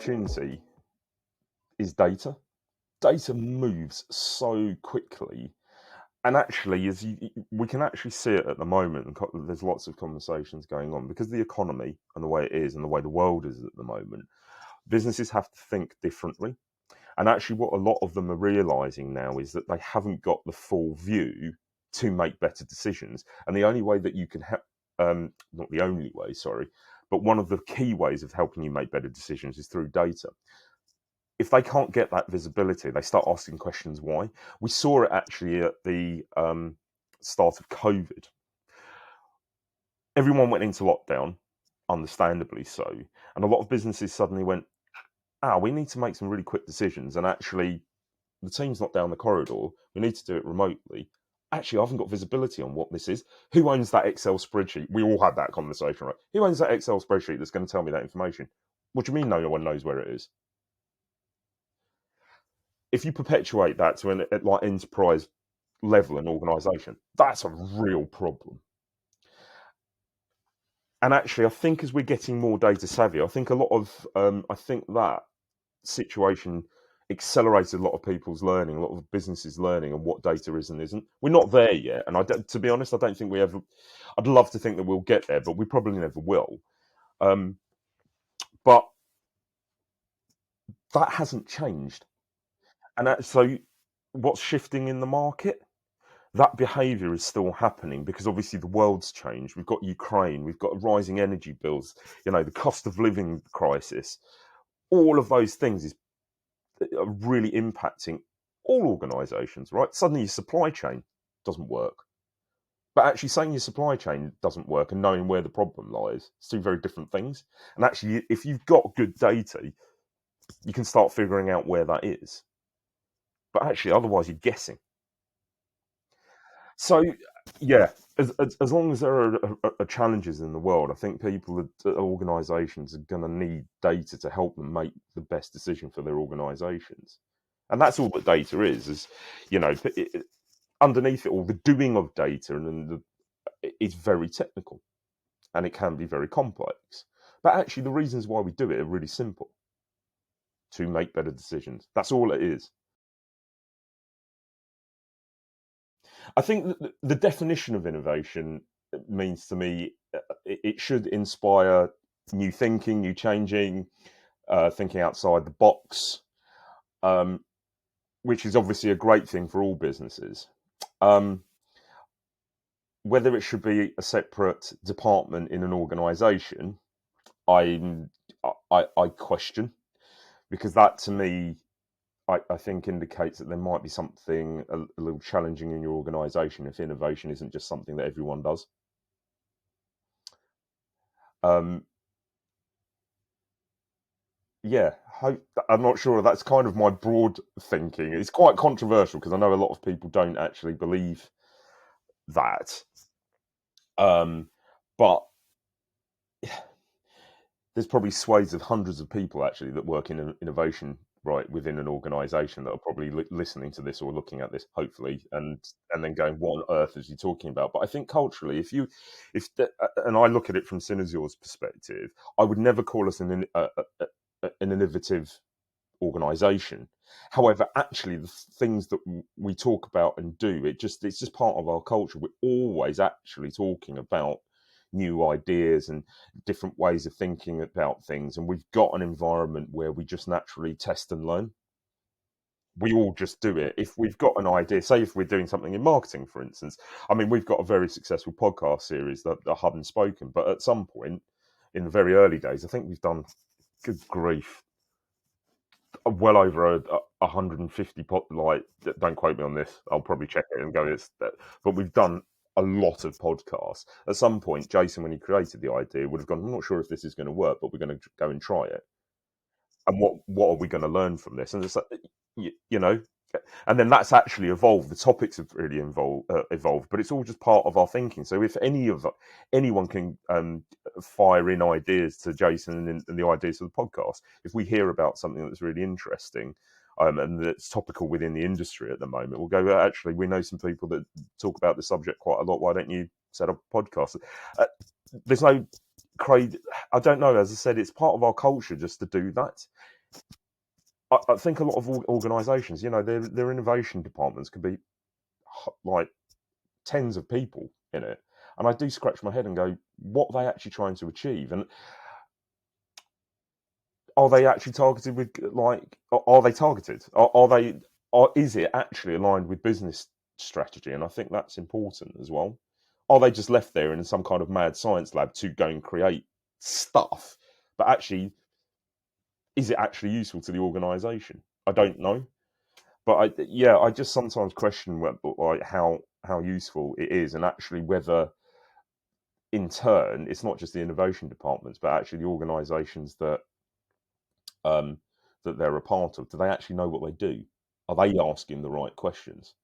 opportunity is data. Data moves so quickly. And actually, we can actually see it at the moment. And there's lots of conversations going on because of the economy and the way it is and the way the world is at the moment. Businesses have to think differently. And actually, what a lot of them are realizing now is that they haven't got the full view to make better decisions. And the only way that you can help, not the only way, sorry, but one of the key ways of helping you make better decisions is through data. If they can't get that visibility, they start asking questions why. We saw it actually at the start of COVID. Everyone went into lockdown, understandably so. And a lot of businesses suddenly went, we need to make some really quick decisions. And actually, the team's not down the corridor. We need to do it remotely. Actually, I haven't got visibility on what this is. Who owns that Excel spreadsheet? We all had that conversation, right? Who owns that Excel spreadsheet that's going to tell me that information? What do you mean no one knows where it is? If you perpetuate that to an like enterprise level and organisation, that's a real problem. And actually, I think as we're getting more data savvy, I think a lot of I think that situation accelerated a lot of people's learning, a lot of businesses learning on what data is and isn't. We're not there yet, and to be honest, I don't think we ever. I'd love to think that we'll get there, but we probably never will. But that hasn't changed, and so what's shifting in the market? That behaviour is still happening because obviously the world's changed. We've got Ukraine, we've got rising energy bills, the cost of living crisis. All of those things are really impacting all organisations, right? Suddenly your supply chain doesn't work. But actually saying your supply chain doesn't work and knowing where the problem lies, it's two very different things. And actually, if you've got good data, you can start figuring out where that is. But actually, otherwise you're guessing. So, yeah, as long as there are challenges in the world, I think organisations are going to need data to help them make the best decision for their organisations. And that's all that data is underneath it all, the doing of data is very technical and it can be very complex. But actually, the reasons why we do it are really simple: to make better decisions. That's all it is. I think the definition of innovation means to me it should inspire new thinking, new changing, thinking outside the box, which is obviously a great thing for all businesses. Whether it should be a separate department in an organisation, I question, because that to me, I think indicates that there might be something a little challenging in your organisation if innovation isn't just something that everyone does. Yeah, I'm not sure. That's kind of my broad thinking. It's quite controversial because I know a lot of people don't actually believe that. But there's probably swathes of hundreds of people actually that work in innovation right within an organisation that are probably listening to this or looking at this, hopefully, and then going, "What on earth is he talking about?" But I think culturally, and I look at it from Cynozure's perspective, I would never call us an innovative organisation. However, actually, the things that we talk about and do, it's just part of our culture. We're always actually talking about new ideas and different ways of thinking about things, and we've got an environment where we just naturally test and learn. We all just do it. If we've got an idea, say if we're doing something in marketing, for instance, I mean, we've got a very successful podcast series that Hub and Spoken, but at some point in the very early days, I think we've done, good grief, well over 150 don't quote me on this, I'll probably check it and go, but we've done a lot of podcasts. At some point, Jason, when he created the idea, would have gone, I'm not sure if this is going to work, but we're going to go and try it. And what are we going to learn from this? And it's like, and then that's actually evolved. The topics have really evolved, but it's all just part of our thinking. So if anyone can fire in ideas to Jason and the ideas of the podcast, if we hear about something that's really interesting and that's topical within the industry at the moment, we'll go, actually, we know some people that talk about the subject quite a lot. Why don't you set up a podcast? There's no I don't know. As I said, it's part of our culture just to do that. I think a lot of organisations, their innovation departments could be like tens of people in it, and I do scratch my head and go, what are they actually trying to achieve? And are they actually targeted with like? Are they targeted? Are they? Is it actually aligned with business strategy? And I think that's important as well. Are they just left there in some kind of mad science lab to go and create stuff? But actually, is it actually useful to the organisation? I don't know. But I just sometimes question like how useful it is, and actually whether in turn it's not just the innovation departments, but actually the organisations um, that they're a part of. Do they actually know what they do? Are they asking the right questions?